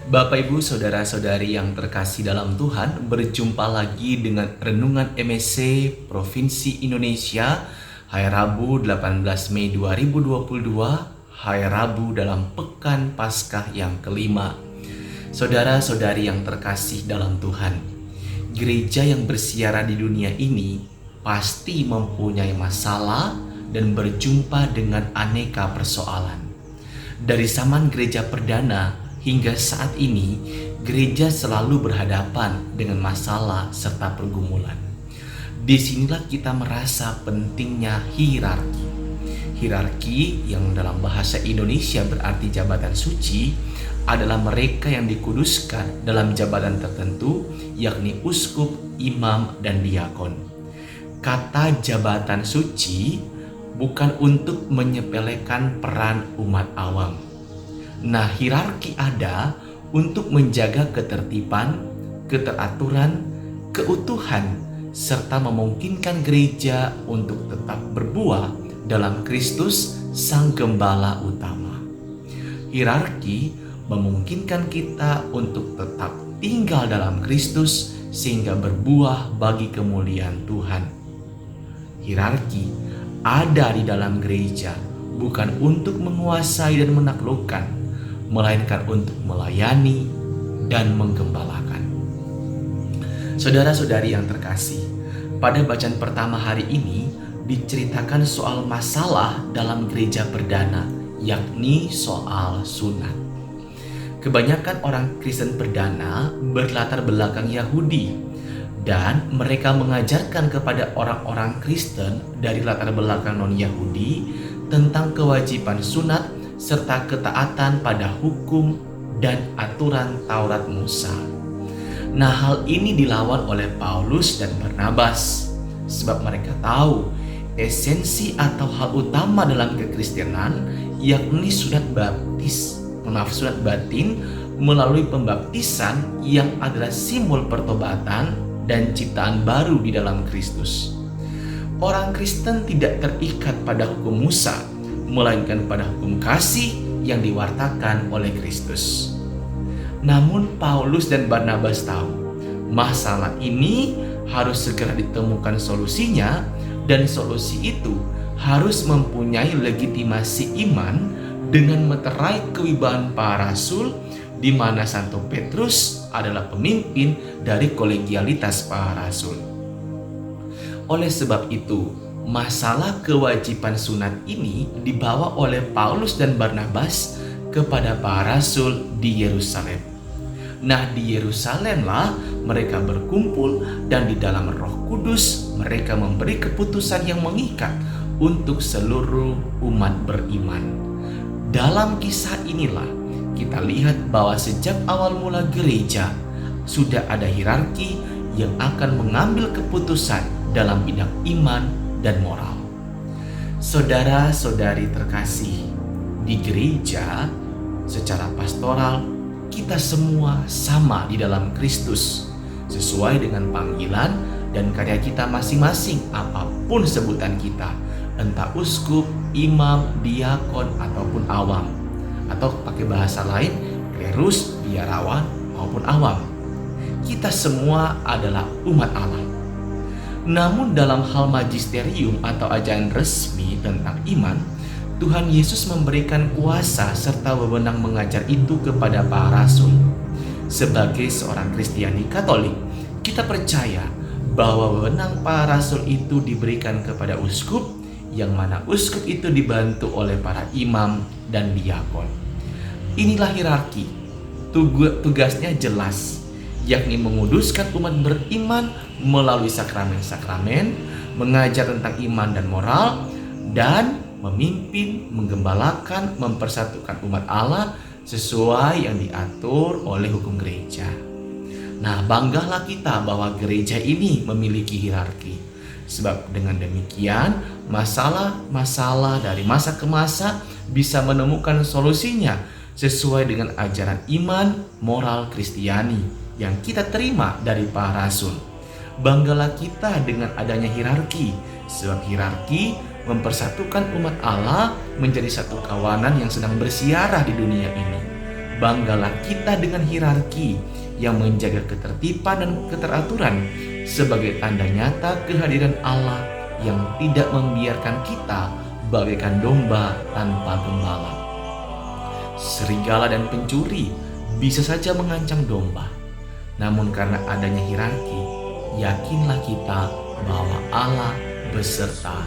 Bapak Ibu Saudara-saudari yang terkasih dalam Tuhan, berjumpa lagi dengan Renungan MSC Provinsi Indonesia hari Rabu 18 Mei 2022, hari Rabu dalam Pekan Paskah yang kelima. Saudara-saudari yang terkasih dalam Tuhan, gereja yang bersiaran di dunia ini pasti mempunyai masalah dan berjumpa dengan aneka persoalan. Dari zaman gereja perdana hingga saat ini, gereja selalu berhadapan dengan masalah serta pergumulan. Disinilah kita merasa pentingnya hierarki. Hierarki yang dalam bahasa Indonesia berarti jabatan suci adalah mereka yang dikuduskan dalam jabatan tertentu, yakni uskup, imam, dan diakon. Kata jabatan suci bukan untuk menyepelekan peran umat awam. Nah, hierarki ada untuk menjaga ketertiban, keteraturan, keutuhan, serta memungkinkan gereja untuk tetap berbuah dalam Kristus Sang Gembala utama. Hierarki memungkinkan kita untuk tetap tinggal dalam Kristus sehingga berbuah bagi kemuliaan Tuhan. Hierarki ada di dalam gereja bukan untuk menguasai dan menaklukkan, melainkan untuk melayani dan menggembalakan. Saudara-saudari yang terkasih, pada bacaan pertama hari ini diceritakan soal masalah dalam gereja perdana, yakni soal sunat. Kebanyakan orang Kristen perdana berlatar belakang Yahudi, dan mereka mengajarkan kepada orang-orang Kristen dari latar belakang non-Yahudi tentang kewajiban sunat serta ketaatan pada hukum dan aturan Taurat Musa. Nah, hal ini dilawan oleh Paulus dan Barnabas, sebab mereka tahu esensi atau hal utama dalam kekristenan, yakni sunat batin melalui pembaptisan yang adalah simbol pertobatan dan ciptaan baru di dalam Kristus. Orang Kristen tidak terikat pada hukum Musa, melainkan pada hukum kasih yang diwartakan oleh Kristus. Namun Paulus dan Barnabas tahu masalah ini harus segera ditemukan solusinya, dan solusi itu harus mempunyai legitimasi iman dengan meterai kewibawaan para rasul, di mana Santo Petrus adalah pemimpin dari kolegialitas para rasul. Oleh sebab itu, masalah kewajiban sunat ini dibawa oleh Paulus dan Barnabas kepada para rasul di Yerusalem. Nah, di Yerusalemlah mereka berkumpul, dan di dalam Roh Kudus mereka memberi keputusan yang mengikat untuk seluruh umat beriman. Dalam kisah inilah kita lihat bahwa sejak awal mula gereja sudah ada hierarki yang akan mengambil keputusan dalam bidang iman dan moral. Saudara-saudari terkasih, di gereja secara pastoral kita semua sama di dalam Kristus, sesuai dengan panggilan dan karya kita masing-masing, apapun sebutan kita, entah uskup, imam, diakon, ataupun awam, atau pakai bahasa lain, klerus, biarawan, maupun awam. Kita semua adalah umat Allah. Namun dalam hal magisterium atau ajaran resmi tentang iman, Tuhan Yesus memberikan kuasa serta wewenang mengajar itu kepada para rasul. Sebagai seorang Kristiani Katolik, kita percaya bahwa wewenang para rasul itu diberikan kepada uskup, yang mana uskup itu dibantu oleh para imam dan diakon. Inilah hierarki. Tugasnya jelas, yakni menguduskan umat beriman melalui sakramen-sakramen, mengajar tentang iman dan moral, dan memimpin, menggembalakan, mempersatukan umat Allah sesuai yang diatur oleh hukum gereja. Nah, banggalah kita bahwa gereja ini memiliki hierarki, sebab dengan demikian masalah-masalah dari masa ke masa bisa menemukan solusinya sesuai dengan ajaran iman moral Kristiani yang kita terima dari para rasul. Banggalah kita dengan adanya hierarki, sebab hierarki mempersatukan umat Allah menjadi satu kawanan yang sedang bersiarah di dunia ini. banggalah kita dengan hierarki yang menjaga ketertiban dan keteraturan sebagai tanda nyata kehadiran Allah yang tidak membiarkan kita bagaikan domba tanpa gembala. Serigala dan pencuri bisa saja mengancam domba, namun karena adanya hierarki, yakinlah kita bahwa Allah beserta